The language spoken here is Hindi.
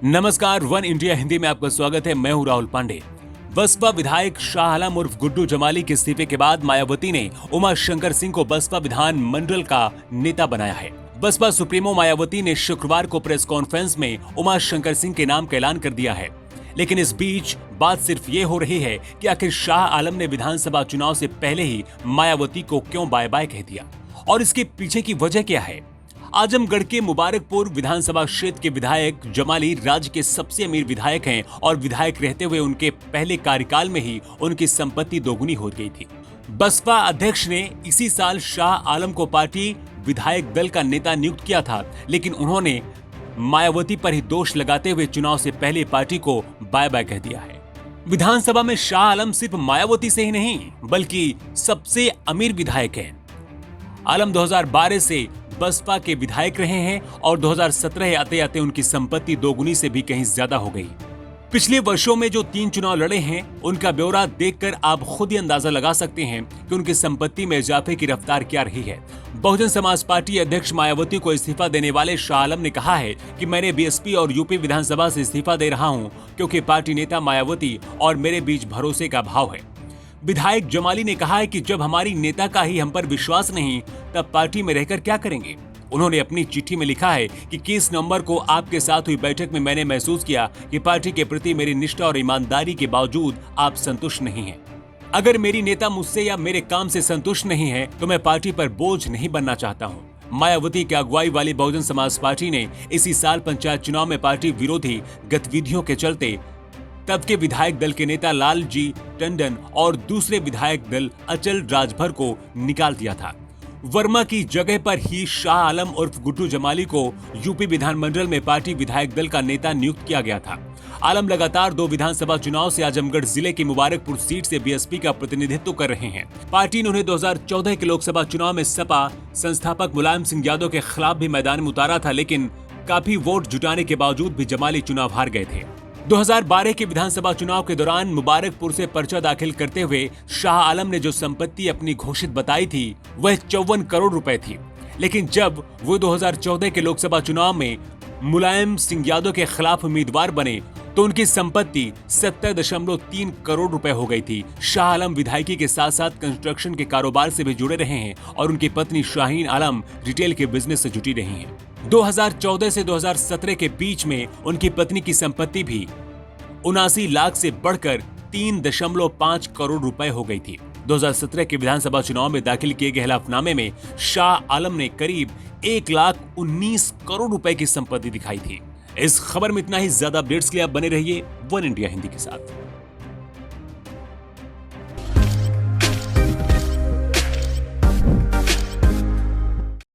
नमस्कार, वन इंडिया हिंदी में आपका स्वागत है। मैं हूं राहुल पांडे। बसपा विधायक शाह आलम उर्फ गुड्डू जमाली के इस्तीफे के बाद मायावती ने उमा शंकर सिंह को बसपा विधान मंडल का नेता बनाया है। बसपा सुप्रीमो मायावती ने शुक्रवार को प्रेस कॉन्फ्रेंस में उमा शंकर सिंह के नाम का ऐलान कर दिया है। लेकिन इस बीच बात सिर्फ ये हो रही है कि आखिर शाह आलम ने विधानसभा चुनाव से पहले ही मायावती को क्यों बाय बाय कह दिया और इसके पीछे की वजह क्या है। आजमगढ़ के मुबारकपुर विधानसभा क्षेत्र के विधायक जमाली राज्य के सबसे अमीर विधायक हैं और विधायक रहते हुए उनके पहले कार्यकाल में ही उनकी संपत्ति दोगुनी हो गई थी। बसपा अध्यक्ष ने इसी साल शाह आलम को पार्टी विधायक दल का नेता नियुक्त किया था, लेकिन उन्होंने मायावती पर ही दोष लगाते हुए चुनाव से पहले पार्टी को बाय बाय कह दिया है। विधानसभा में शाह आलम सिर्फ मायावती से ही नहीं बल्कि सबसे अमीर विधायक हैं। आलम 2012 से बसपा के विधायक रहे हैं और 2017 आते आते उनकी संपत्ति दोगुनी से भी कहीं ज्यादा हो गई। पिछले वर्षों में जो 3 चुनाव लड़े हैं उनका ब्यौरा देखकर आप खुद ही अंदाजा लगा सकते हैं कि उनकी संपत्ति में इजाफे की रफ्तार क्या रही है। बहुजन समाज पार्टी अध्यक्ष मायावती को इस्तीफा देने वाले शाह आलम ने कहा है कि मैंने बीएसपी और यूपी विधानसभा से इस्तीफा दे रहा हूं क्योंकि पार्टी नेता मायावती और मेरे बीच भरोसे का भाव है। विधायक जमाली ने कहा है कि जब हमारी नेता का ही हम पर विश्वास नहीं तब पार्टी में रहकर क्या करेंगे। उन्होंने अपनी चिट्ठी में लिखा है कि 21 नवंबर को आपके साथ हुई बैठक में मैंने महसूस किया कि पार्टी के प्रति मेरी निष्ठा और ईमानदारी के बावजूद आप संतुष्ट नहीं हैं। अगर मेरी नेता मुझसे या मेरे काम से संतुष्ट नहीं है तो मैं पार्टी पर बोझ नहीं बनना चाहता हूं। मायावती की अगुवाई वाली बहुजन समाज पार्टी ने इसी साल पंचायत चुनाव में पार्टी विरोधी गतिविधियों के चलते तब के विधायक दल के नेता लालजी टंडन और दूसरे विधायक दल अचल राजभर को निकाल दिया था। वर्मा की जगह पर ही शाह आलम उर्फ गुड्डू जमाली को यूपी विधानमंडल में पार्टी विधायक दल का नेता नियुक्त किया गया था। आलम लगातार 2 विधानसभा चुनाव से आजमगढ़ जिले की मुबारकपुर सीट से बीएसपी का प्रतिनिधित्व कर रहे हैं। पार्टी ने उन्हें 2014 के लोकसभा चुनाव में सपा संस्थापक मुलायम सिंह यादव के खिलाफ भी मैदान में उतारा था, लेकिन काफी वोट जुटाने के बावजूद भी जमाली चुनाव हार गए थे। 2012 के विधानसभा चुनाव के दौरान मुबारकपुर से पर्चा दाखिल करते हुए शाह आलम ने जो संपत्ति अपनी घोषित बताई थी वह 54 करोड़ रुपए थी, लेकिन जब वो 2014 के लोकसभा चुनाव में मुलायम सिंह यादव के खिलाफ उम्मीदवार बने तो उनकी संपत्ति 70.3 करोड़ रुपए हो गई थी। शाह आलम विधायकी के साथ साथ कंस्ट्रक्शन के कारोबार से भी जुड़े रहे हैं और उनकी पत्नी शाहीन आलम रिटेल के बिजनेस से जुटी रही हैं। 2014 से 2017 के बीच में उनकी पत्नी की संपत्ति भी 79 लाख से बढ़कर 3.5 करोड़ रुपए हो गई थी। 2017 के विधानसभा चुनाव में दाखिल किए गए हलफनामे में शाह आलम ने करीब 1,19 करोड़ रुपए की संपत्ति दिखाई थी। इस खबर में इतना ही। ज्यादा अपडेट्स के लिए आप बने रहिए वन इंडिया हिंदी के साथ।